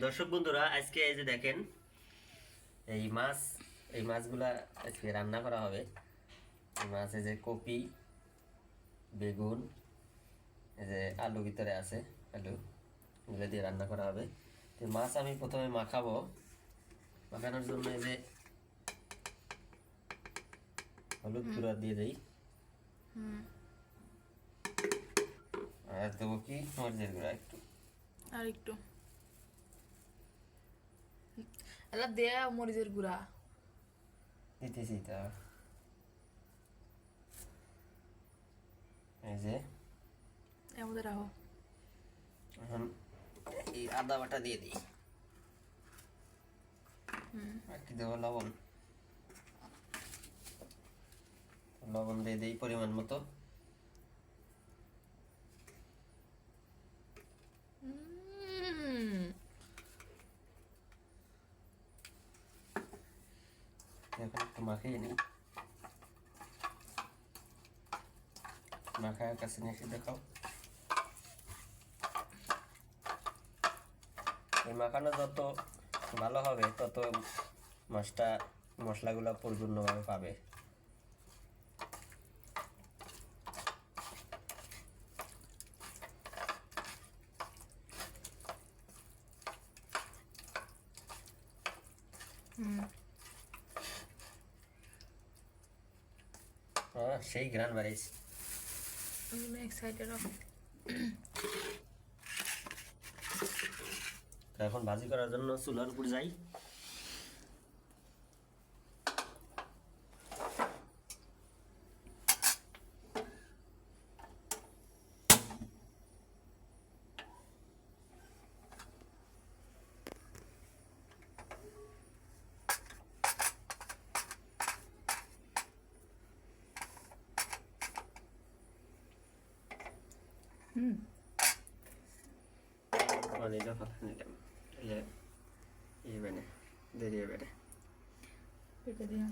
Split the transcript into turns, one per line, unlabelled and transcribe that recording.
দর্শক বন্ধুরা, আজকে এই যে দেখেন এই মাছগুলা আজকে রান্না করা হবে। এই মাছ এই যে কপি, বেগুন, এই যে আলু ভিতরে আছে, আলু এগুলো দিয়ে রান্না করা হবে। তো মাছ আমি প্রথমে মাখাবো। মাখানোর জন্য এই যে হলুদ গুঁড়া দিয়ে দেই, আর দেবো কি মরিচের গুঁড়া একটু,
আর একটু এলা দেয়া মরিচের গুঁড়া
দিতেছি। তা এই যে
এর মধ্যে রাখো।
এখন এই আদা বাটা দিয়ে দিই, আর কি দেবো লবণ, লবণ দিয়ে দিই পরিমাণ মতো। এখন একটু মাখিয়ে নিই, মাখার কাছে নিয়ে এসে দেখাও। এই মাখানো যত ভালো হবে তত মাছটা মশলাগুলো পরিপূর্ণভাবে পাবে। সেই ঘ্রাণ বাড়িয়েছে।
এক্সাইটেড
এখন ভাজি করার জন্য চুলার উপর যাই। পানিটা ফাঁকা নিলাম, এই বেনে দেরিয়ে বেড়ে
পেঁপে দিয়া